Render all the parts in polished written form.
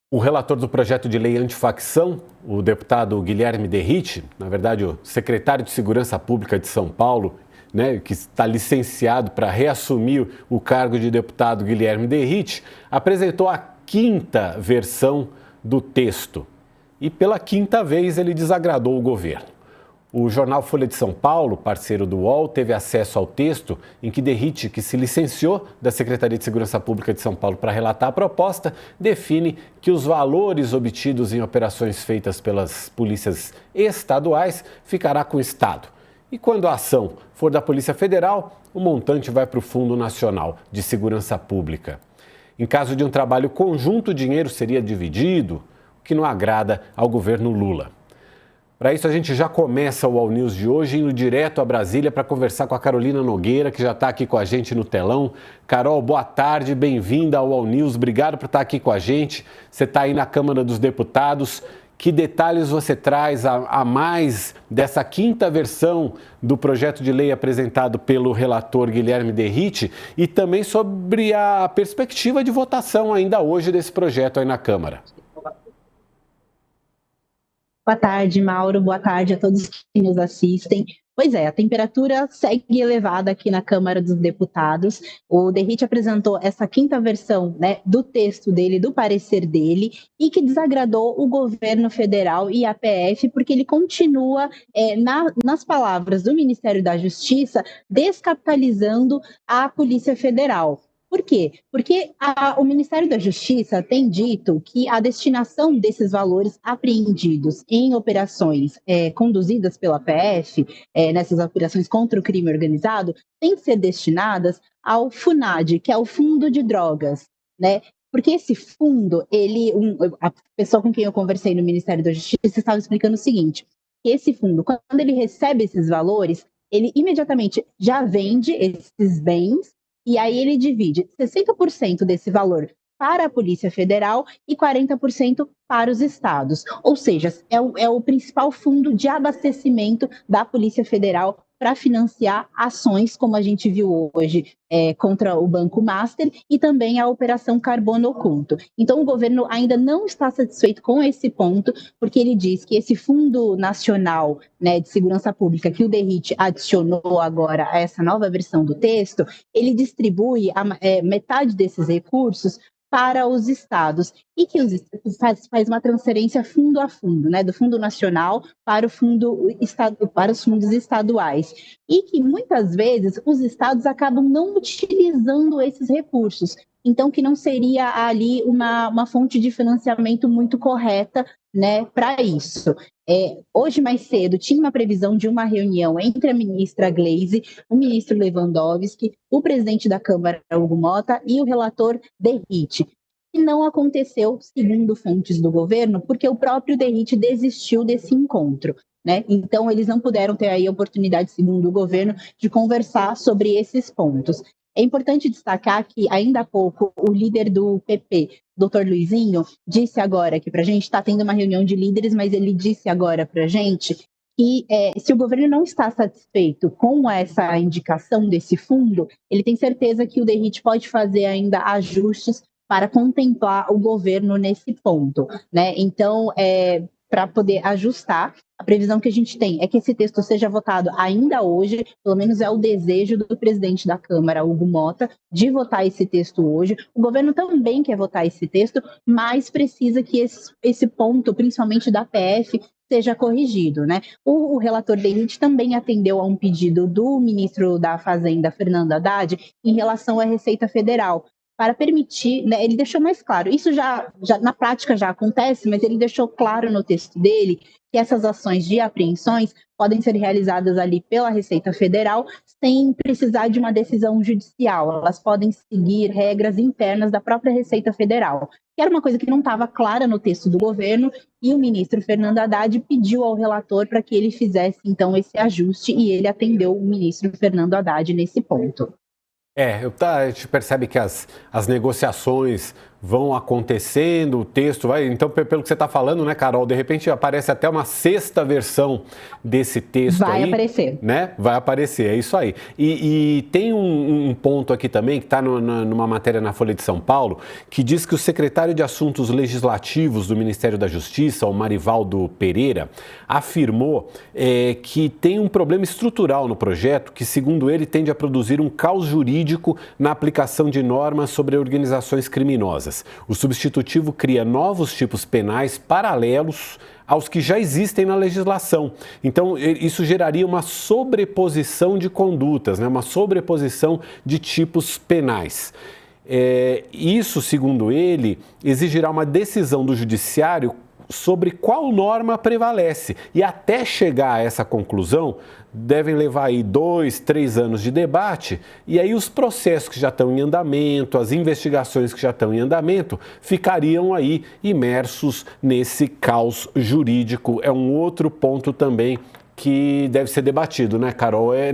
O relator do projeto de lei antifacção, o deputado Guilherme Derrite, na verdade o secretário de Segurança Pública de São Paulo, que está licenciado para reassumir o cargo de deputado Guilherme Derrite, apresentou a quinta versão do texto. E pela quinta vez ele desagradou o governo. O jornal Folha de São Paulo, parceiro do UOL, teve acesso ao texto em que Derrite, que se licenciou da Secretaria de Segurança Pública de São Paulo para relatar a proposta, define que os valores obtidos em operações feitas pelas polícias estaduais ficará com o Estado. E quando a ação for da Polícia Federal, o montante vai para o Fundo Nacional de Segurança Pública. Em caso de um trabalho conjunto, o dinheiro seria dividido, o que não agrada ao governo Lula. Para isso, a gente já começa o All News de hoje, indo direto a Brasília para conversar com a Carolina Nogueira, que já está aqui com a gente no telão. Carol, boa tarde, bem-vinda ao All News, obrigado por estar aqui com a gente. Você está aí na Câmara dos Deputados. Que detalhes você traz a mais dessa quinta versão do projeto de lei apresentado pelo relator Guilherme Derrite e também sobre a perspectiva de votação ainda hoje desse projeto aí na Câmara? Boa tarde, Mauro. Boa tarde a todos que nos assistem. Pois é, a temperatura segue elevada aqui na Câmara dos Deputados. O Derrite apresentou essa quinta versão, do texto dele, do parecer dele, e que desagradou o governo federal e a PF, porque ele continua, nas palavras do Ministério da Justiça, descapitalizando a Polícia Federal. Por quê? Porque o Ministério da Justiça tem dito que a destinação desses valores apreendidos em operações conduzidas pela PF, nessas operações contra o crime organizado, tem que ser destinadas ao FUNAD, que é o Fundo de Drogas, Porque esse fundo, a pessoa com quem eu conversei no Ministério da Justiça estava explicando o seguinte, que esse fundo, quando ele recebe esses valores, ele imediatamente já vende esses bens, e aí ele divide 60% desse valor para a Polícia Federal e 40% para os estados. Ou seja, é o principal fundo de abastecimento da Polícia Federal para financiar ações, como a gente viu hoje, contra o Banco Master e também a Operação Carbono Oculto. Então, o governo ainda não está satisfeito com esse ponto, porque ele diz que esse Fundo Nacional, de Segurança Pública, que o Derrite adicionou agora a essa nova versão do texto, ele distribui metade desses recursos para os estados e que faz uma transferência fundo a fundo, do Fundo Nacional para para os fundos estaduais, e que muitas vezes os estados acabam não utilizando esses recursos, então que não seria ali uma fonte de financiamento muito correta, para isso. Hoje mais cedo tinha uma previsão de uma reunião entre a ministra Gleisi, o ministro Lewandowski, o presidente da Câmara, Hugo Mota, e o relator Derrite. E não aconteceu, segundo fontes do governo, porque o próprio Derrite desistiu desse encontro. Então, eles não puderam ter aí a oportunidade, segundo o governo, de conversar sobre esses pontos. É importante destacar que, ainda há pouco, o líder do PP, Dr. Luizinho, disse agora que para a gente está tendo uma reunião de líderes, mas ele disse agora para a gente que se o governo não está satisfeito com essa indicação desse fundo, ele tem certeza que o Derrite pode fazer ainda ajustes para contemplar o governo nesse ponto. Então, para poder ajustar, a previsão que a gente tem é que esse texto seja votado ainda hoje, pelo menos é o desejo do presidente da Câmara, Hugo Mota, de votar esse texto hoje. O governo também quer votar esse texto, mas precisa que esse ponto, principalmente da PF, seja corrigido. O relator Derrite também atendeu a um pedido do ministro da Fazenda, Fernando Haddad, em relação à Receita Federal, para permitir, ele deixou mais claro, isso já na prática já acontece, mas ele deixou claro no texto dele que essas ações de apreensões podem ser realizadas ali pela Receita Federal sem precisar de uma decisão judicial, elas podem seguir regras internas da própria Receita Federal, que era uma coisa que não estava clara no texto do governo, e o ministro Fernando Haddad pediu ao relator para que ele fizesse então esse ajuste, e ele atendeu o ministro Fernando Haddad nesse ponto. A gente percebe que as negociações vão acontecendo, o texto vai... Então, pelo que você está falando, né, Carol, de repente aparece até uma sexta versão desse texto aí. Vai aparecer. Né? Vai aparecer, é isso aí. E tem um ponto aqui também, que está numa matéria na Folha de São Paulo, que diz que o secretário de Assuntos Legislativos do Ministério da Justiça, o Marivaldo Pereira, afirmou que tem um problema estrutural no projeto que, segundo ele, tende a produzir um caos jurídico na aplicação de normas sobre organizações criminosas. O substitutivo cria novos tipos penais paralelos aos que já existem na legislação. Então, isso geraria uma sobreposição de condutas, né? Uma sobreposição de tipos penais. Isso, segundo ele, exigirá uma decisão do judiciário sobre qual norma prevalece. E até chegar a essa conclusão, devem levar aí 2, 3 anos de debate, e aí os processos que já estão em andamento, as investigações que já estão em andamento, ficariam aí imersos nesse caos jurídico. É um outro ponto também que deve ser debatido, né, Carol? É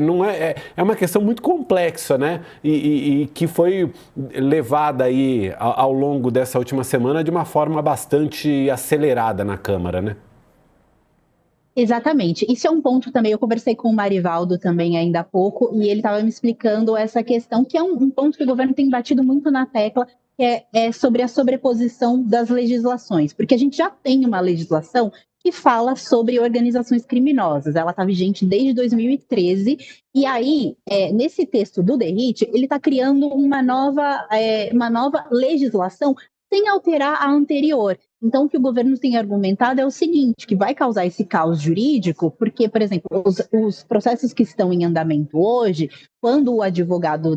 uma questão muito complexa, né? E que foi levada aí ao longo dessa última semana de uma forma bastante acelerada na Câmara, né? Exatamente. Isso é um ponto também, eu conversei com o Marivaldo também ainda há pouco, e ele estava me explicando essa questão, que é um ponto que o governo tem batido muito na tecla, que é sobre a sobreposição das legislações, porque a gente já tem uma legislação que fala sobre organizações criminosas, ela está vigente desde 2013, e aí, nesse texto do DERIT, ele está criando uma nova legislação sem alterar a anterior. Então, o que o governo tem argumentado é o seguinte, que vai causar esse caos jurídico, porque, por exemplo, os processos que estão em andamento hoje, quando o advogado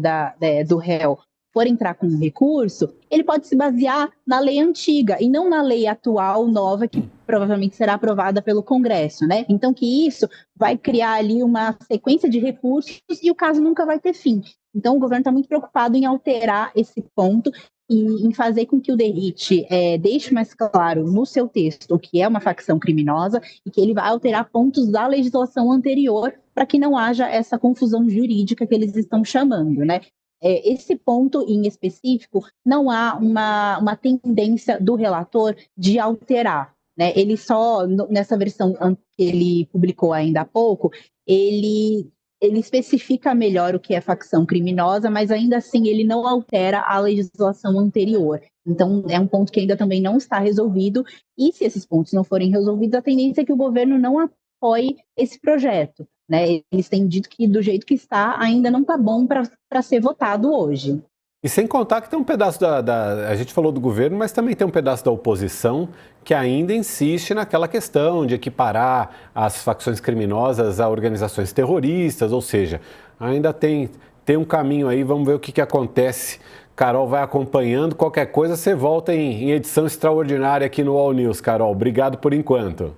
do réu for entrar com um recurso, ele pode se basear na lei antiga e não na lei atual, nova, que provavelmente será aprovada pelo Congresso, né? Então, que isso vai criar ali uma sequência de recursos e o caso nunca vai ter fim. Então, o governo está muito preocupado em alterar esse ponto e em fazer com que o DERIT deixe mais claro no seu texto o que é uma facção criminosa e que ele vai alterar pontos da legislação anterior para que não haja essa confusão jurídica que eles estão chamando, né? Esse ponto em específico, não há uma tendência do relator de alterar, né? Ele só, nessa versão que ele publicou ainda há pouco, ele especifica melhor o que é facção criminosa, mas ainda assim ele não altera a legislação anterior. Então, é um ponto que ainda também não está resolvido, e se esses pontos não forem resolvidos, a tendência é que o governo não apoie esse projeto, né? Eles têm dito que do jeito que está, ainda não está bom para ser votado hoje. E sem contar que tem um pedaço a gente falou do governo, mas também tem um pedaço da oposição que ainda insiste naquela questão de equiparar as facções criminosas a organizações terroristas, ou seja, ainda tem um caminho aí, vamos ver o que acontece. Carol vai acompanhando, qualquer coisa você volta em edição extraordinária aqui no All News, Carol. Obrigado por enquanto.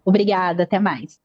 Obrigada, até mais.